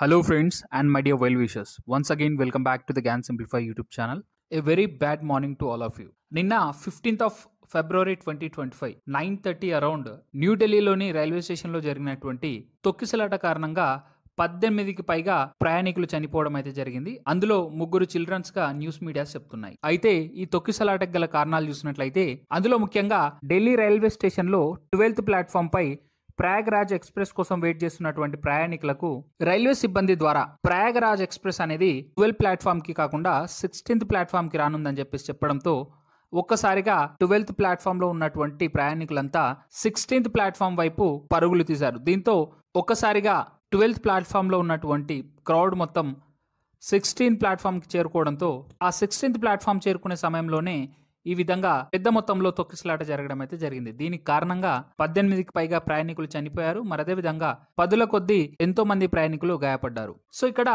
Hello, friends, and my dear well wishers. Once again, welcome back to the GAN Simplify YouTube channel. A very bad morning to all of you. నిన్న 15th of February 2025 9:30 around న్యూఢిల్లీలోని railway స్టేషన్లో జరిగినటువంటి తొక్కిసలాట కారణంగా 18కి పైగా ప్రయాణికులు చనిపోవడం అయితే జరిగింది. అందులో ముగ్గురు చిల్డ్రన్స్ గా న్యూస్ మీడియాస్ చెప్తున్నాయి. అయితే ఈ తొక్కిసలాటకు గల కారణాలు చూసినట్లయితే అందులో ముఖ్యంగా ఢిల్లీ రైల్వే స్టేషన్ లో 12th ప్లాట్ఫామ్ పై ప్రయాగరాజ్ ఎక్స్ప్రెస్ కోసం వెయిట్ చేస్తున్నటువంటి ప్రయాణికులకు రైల్వే సిబ్బంది ద్వారా ప్రయాగరాజ్ ఎక్స్ప్రెస్ అనేది 12 ప్లాట్ఫామ్ కి కాకుండా 16th ప్లాట్ఫామ్ కి రానుందని చెప్పడంతో ఒక్కసారిగా 12th ప్లాట్ఫామ్ లో ఉన్నటువంటి ప్రయాణికులంతా 16th ప్లాట్ఫామ్ వైపు పరుగులు తీశారు. దీంతో ఒక్కసారిగా 12th ప్లాట్ఫామ్ లో ఉన్నటువంటి క్రౌడ్ మొత్తం 16th ప్లాట్ఫామ్ కి చేరుకోవడంతో ఆ 16th ప్లాట్ఫామ్ చేరుకునే సమయంలోనే ఈ విధంగా పెద్ద మొత్తంలో తొక్కిసలాట జరగడం అయితే జరిగింది. దీనికి కారణంగా 18కి పైగా ప్రయాణికులు చనిపోయారు. మరి అదే విధంగా పదుల కొద్దీ ఎంతో మంది ప్రయాణికులు గాయపడ్డారు. సో ఇక్కడ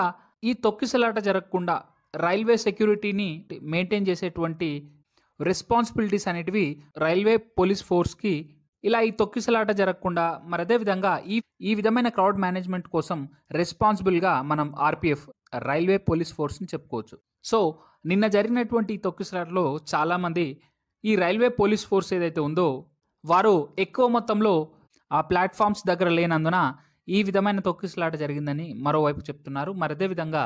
ఈ తొక్కిసలాట జరగకుండా రైల్వే సెక్యూరిటీని మెయింటైన్ చేసేటువంటి రెస్పాన్సిబిలిటీస్ అనేటివి రైల్వే పోలీస్ ఫోర్స్ కి ఇలా ఈ తొక్కిసలాట జరగకుండా మరి అదే విధంగా ఈ విధమైన క్రౌడ్ మేనేజ్మెంట్ కోసం రెస్పాన్సిబుల్ గా మనం ఆర్పిఎఫ్ రైల్వే పోలీస్ ఫోర్స్ ని చెప్పుకోవచ్చు. సో నిన్న జరిగినటువంటి తొక్కిసలాటలో చాలా మంది ఈ రైల్వే పోలీస్ ఫోర్స్ ఏదైతే ఉందో వారు ఎక్కువ మొత్తంలో ఆ ప్లాట్ఫామ్స్ దగ్గర లేనందున ఈ విధమైన తొక్కిసలాట జరిగిందని మరోవైపు చెప్తున్నారు. మరి అదే విధంగా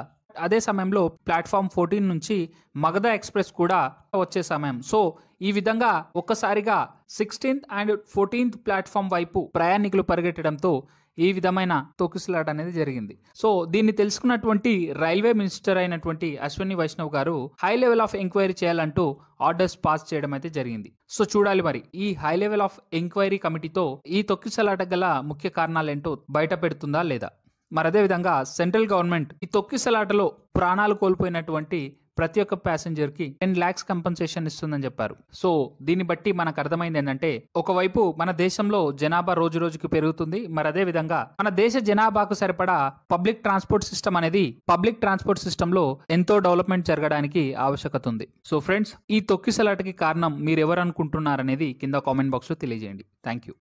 అదే సమయంలో ప్లాట్ఫామ్ 14 నుంచి మగధ ఎక్స్ప్రెస్ కూడా వచ్చే సమయం. సో ఈ విధంగా ఒక్కసారిగా 16th అండ్ 14th ప్లాట్ఫామ్ వైపు ప్రయాణికులు పరిగెట్టడంతో ఈ విధమైన తొక్కిసలాట అనేది జరిగింది. సో దీన్ని తెలుసుకున్నటువంటి రైల్వే మినిస్టర్ అయినటువంటి అశ్విని వైష్ణవ్ గారు హై లెవెల్ ఆఫ్ ఎంక్వైరీ చేయాలంటూ ఆర్డర్స్ పాస్ చేయడం అయితే జరిగింది. సో చూడాలి మరి ఈ హై లెవెల్ ఆఫ్ ఎంక్వైరీ కమిటీతో ఈ తొక్కిసలాట గల ముఖ్య కారణాలు ఏంటో బయట పెడుతుందా లేదా. మరి అదే విధంగా సెంట్రల్ గవర్నమెంట్ ఈ తొక్కిసలాటలో ప్రాణాలు కోల్పోయినటువంటి ప్రతి ఒక్క ప్యాసింజర్ కి 10 lakhs కంపెన్సేషన్ ఇస్తుందని చెప్పారు. సో దీన్ని బట్టి మనకు అర్థమైంది ఏంటంటే ఒకవైపు మన దేశంలో జనాభా రోజు రోజుకి పెరుగుతుంది. మరి అదే విధంగా మన దేశ జనాభాకు సరిపడా పబ్లిక్ ట్రాన్స్పోర్ట్ సిస్టమ్ లో ఎంతో డెవలప్మెంట్ జరగడానికి ఆవశ్యకత ఉంది. సో ఫ్రెండ్స్, ఈ తొక్కిసలాటకి కారణం మీరు ఎవరు అనుకుంటున్నారనేది కింద కామెంట్ బాక్స్ లో తెలియజేయండి. Thank you.